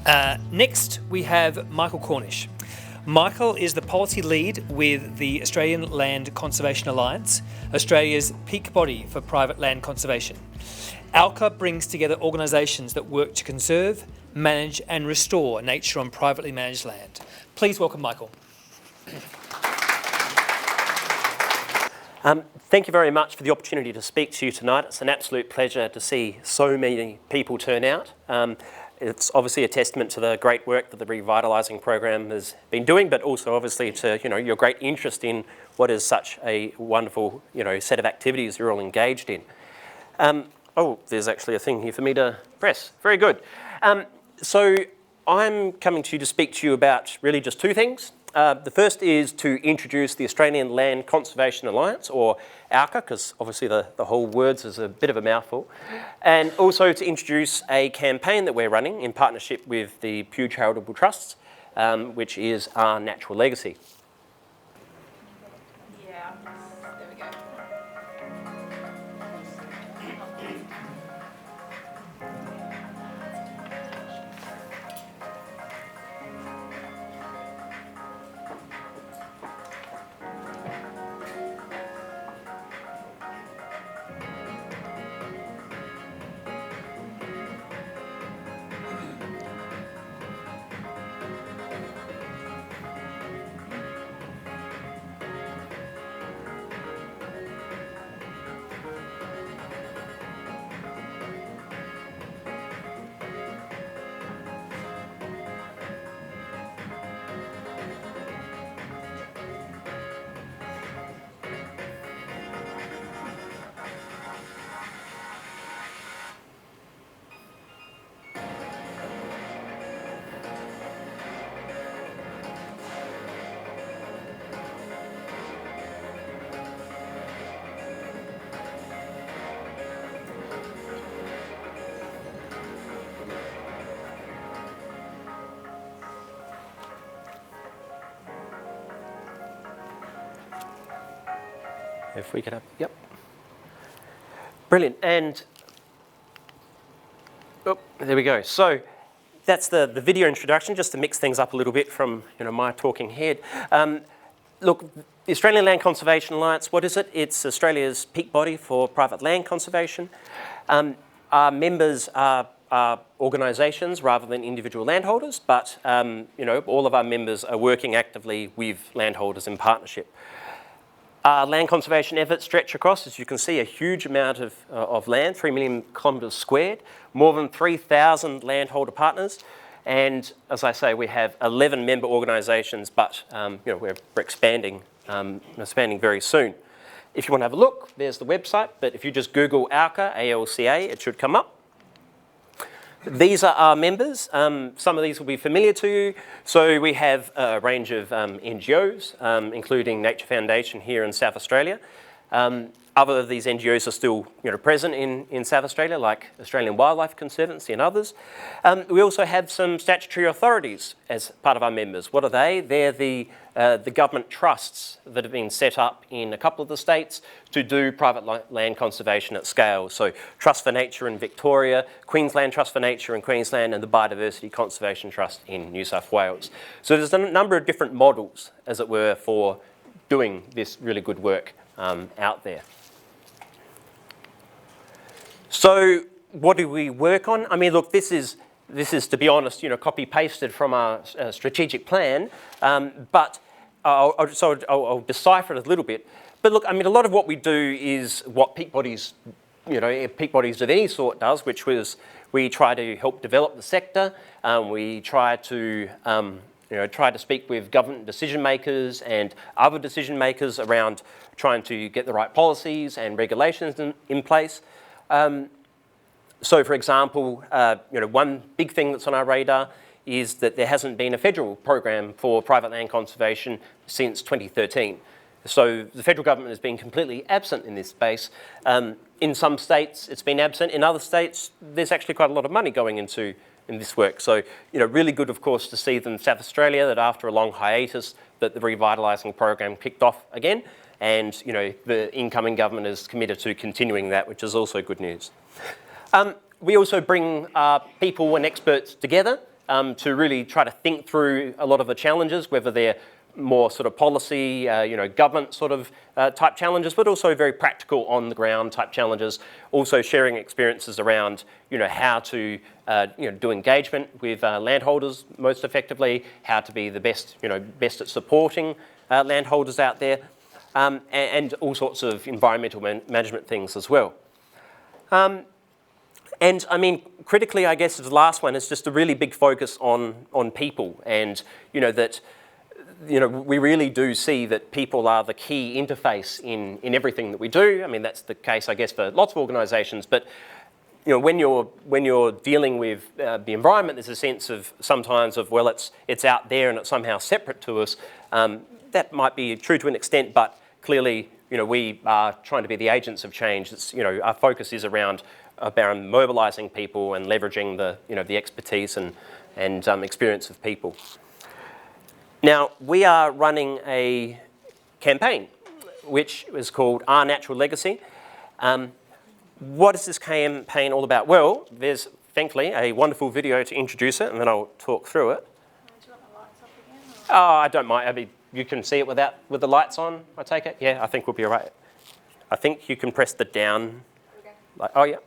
Next, we have Michael Cornish. Michael is the policy lead with the Australian Land Conservation Alliance, Australia's peak body for private land conservation. ALCA brings together organisations that work to conserve, manage and restore nature on privately managed land. Please welcome Michael. Thank you very much for the opportunity to speak to you tonight. It's an absolute pleasure to see so many people turn out. It's obviously a testament to the great work that the Revitalising program has been doing, but also obviously to your great interest in what is such a wonderful set of activities you're all engaged in. Oh, there's actually a thing here for me to press. Very good. So I'm coming to you to speak to you about really just two things. The first is to introduce the Australian Land Conservation Alliance, or ALCA, because obviously the whole words is a bit of a mouthful, and also to introduce a campaign that we're running in partnership with the Pew Charitable Trusts, which is Our Natural Legacy. Yeah, there we go. If we could have, yep. Brilliant, and oh, there we go. So that's the video introduction, just to mix things up a little bit from my talking head. Look, the Australian Land Conservation Alliance, what is it? It's Australia's peak body for private land conservation. Our members are organisations rather than individual landholders, but all of our members are working actively with landholders in partnership. Our land conservation efforts stretch across, as you can see, a huge amount of land, 3 million kilometres squared, more than 3,000 landholder partners, and as I say, we have 11 member organisations, but we're expanding very soon. If you want to have a look, there's the website, but if you just Google ALCA, ALCA, it should come up. These are our members. Some of these will be familiar to you. So we have a range of NGOs, including Nature Foundation here in South Australia. Other of these NGOs are still present in South Australia, like Australian Wildlife Conservancy and others. We also have some statutory authorities as part of our members. What are they? They're the government trusts that have been set up in a couple of the states to do private land conservation at scale. So Trust for Nature in Victoria, Queensland Trust for Nature in Queensland, and the Biodiversity Conservation Trust in New South Wales. So there's a number of different models, as it were, for doing this really good work out there. So what do we work on? I mean, look, this is to be honest, copy-pasted from our strategic plan, but I'll decipher it a little bit. But look, I mean, a lot of what we do is what peak bodies, peak bodies of any sort does, which was we try to help develop the sector. We try to speak with government decision makers and other decision makers around trying to get the right policies and regulations in place. So, for example, one big thing that's on our radar is that there hasn't been a federal program for private land conservation since 2013. So the federal government has been completely absent in this space. In some states, it's been absent. In other states, there's actually quite a lot of money going into this work. So, really good, of course, to see in South Australia that after a long hiatus, that the Revitalising program kicked off again. And, the incoming government is committed to continuing that, which is also good news. We also bring people and experts together to really try to think through a lot of the challenges, whether they're more sort of policy, government sort of type challenges, but also very practical on the ground type challenges. Also sharing experiences around, how to, do engagement with landholders most effectively, how to be the best, best at supporting landholders out there, and all sorts of environmental management things as well. And I mean, critically, I guess the last one is just a really big focus on people, and that. We really do see that people are the key interface in everything that we do. I mean, that's the case, I guess, for lots of organisations. But when you're dealing with the environment, there's a sense of sometimes of, well, it's out there and it's somehow separate to us. That might be true to an extent, but clearly, we are trying to be the agents of change. It's, our focus is around mobilising people and leveraging the expertise and experience of people. Now, we are running a campaign which is called Our Natural Legacy. What is this campaign all about? Well, there's thankfully a wonderful video to introduce it, and then I'll talk through it. Do you want the lights off again? Or? Oh, I don't mind. I mean, you can see it with the lights on, I take it? Yeah, I think we'll be all right. I think you can press the down. Okay. Oh, yeah.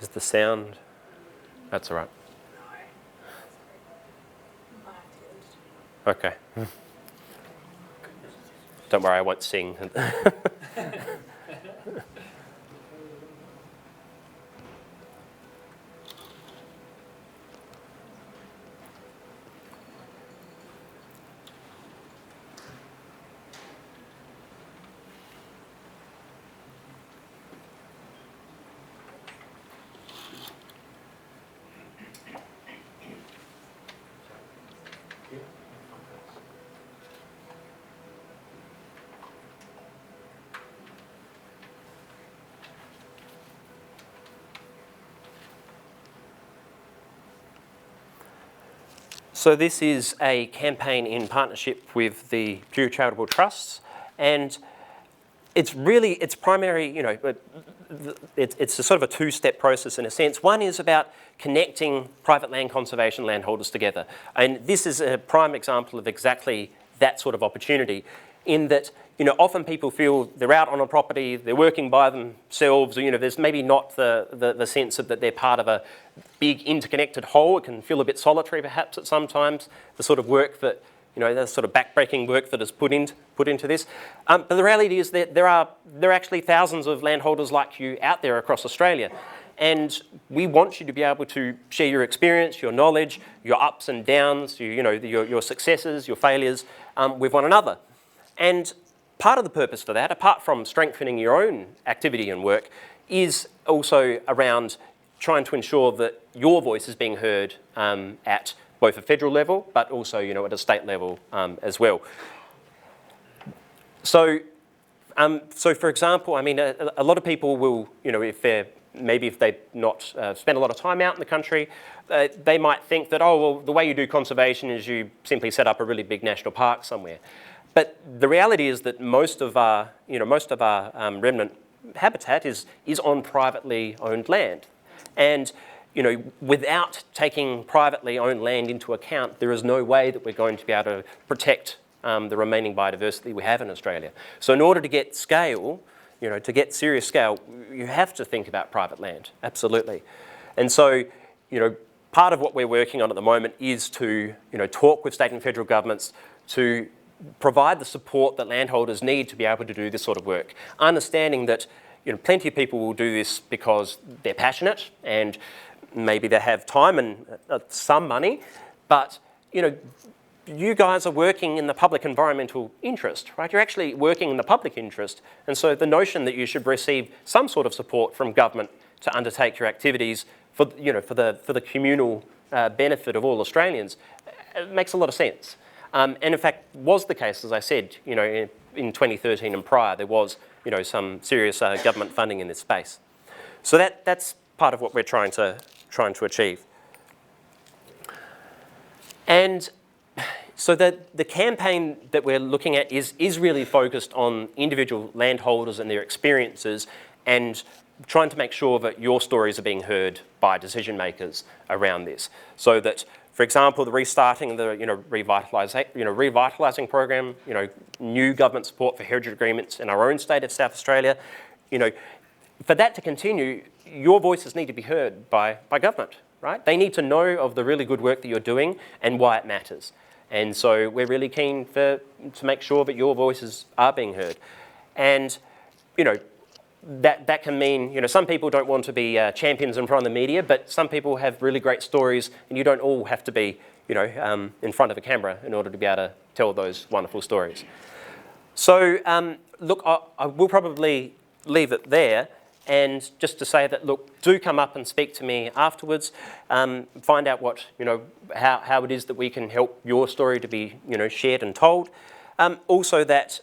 Is the sound? That's all right. Okay. Don't worry, I won't sing. So this is a campaign in partnership with the Pew Charitable Trusts, and it's primary, it's a sort of a two-step process in a sense. One is about connecting private land conservation landholders together, and this is a prime example of exactly that sort of opportunity, in that often people feel they're out on a property, they're working by themselves, or there's maybe not the sense of that they're part of a big interconnected whole. It can feel a bit solitary perhaps at sometimes, the sort of work that, the sort of backbreaking work that is put into this. But the reality is that there are actually thousands of landholders like you out there across Australia. And we want you to be able to share your experience, your knowledge, your ups and downs, your successes, your failures with one another. And part of the purpose for that, apart from strengthening your own activity and work, is also around trying to ensure that your voice is being heard at both a federal level, but also, at a state level as well. So for example, I mean, a lot of people will, if they've not spent a lot of time out in the country, they might think that, oh, well, the way you do conservation is you simply set up a really big national park somewhere. But the reality is that most of our remnant habitat is on privately owned land. And, without taking privately owned land into account, there is no way that we're going to be able to protect the remaining biodiversity we have in Australia. So in order to get scale, to get serious scale, you have to think about private land, absolutely. And so, part of what we're working on at the moment is to, talk with state and federal governments to provide the support that landholders need to be able to do this sort of work. Understanding that plenty of people will do this because they're passionate and maybe they have time and some money, but you guys are working in the public environmental interest, right? You're actually working in the public interest, and so the notion that you should receive some sort of support from government to undertake your activities for the communal benefit of all Australians makes a lot of sense. And in fact, was the case, as I said, in 2013 and prior, there was, some serious government funding in this space. So that's part of what we're trying to achieve. And so the campaign that we're looking at is really focused on individual landholders and their experiences, and trying to make sure that your stories are being heard by decision makers around this, so that, for example, the restarting the revitalising program, new government support for heritage agreements in our own state of South Australia, for that to continue, your voices need to be heard by government, right? They need to know of the really good work that you're doing and why it matters. And so we're really keen to make sure that your voices are being heard. And, that can mean, some people don't want to be champions in front of the media, but some people have really great stories, and you don't all have to be, in front of a camera in order to be able to tell those wonderful stories. So, look, I will probably leave it there, and just to say that, look, do come up and speak to me afterwards, find out what, how it is that we can help your story to be, shared and told. Also that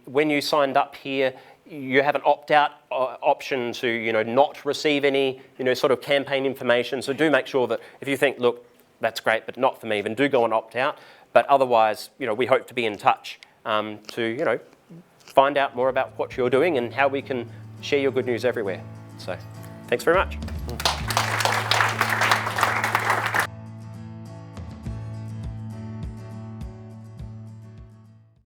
when you signed up here, you have an opt-out option to, not receive any, sort of campaign information. So do make sure that if you think, look, that's great, but not for me, then do go and opt out. But otherwise, we hope to be in touch to, find out more about what you're doing and how we can share your good news everywhere. So thanks very much.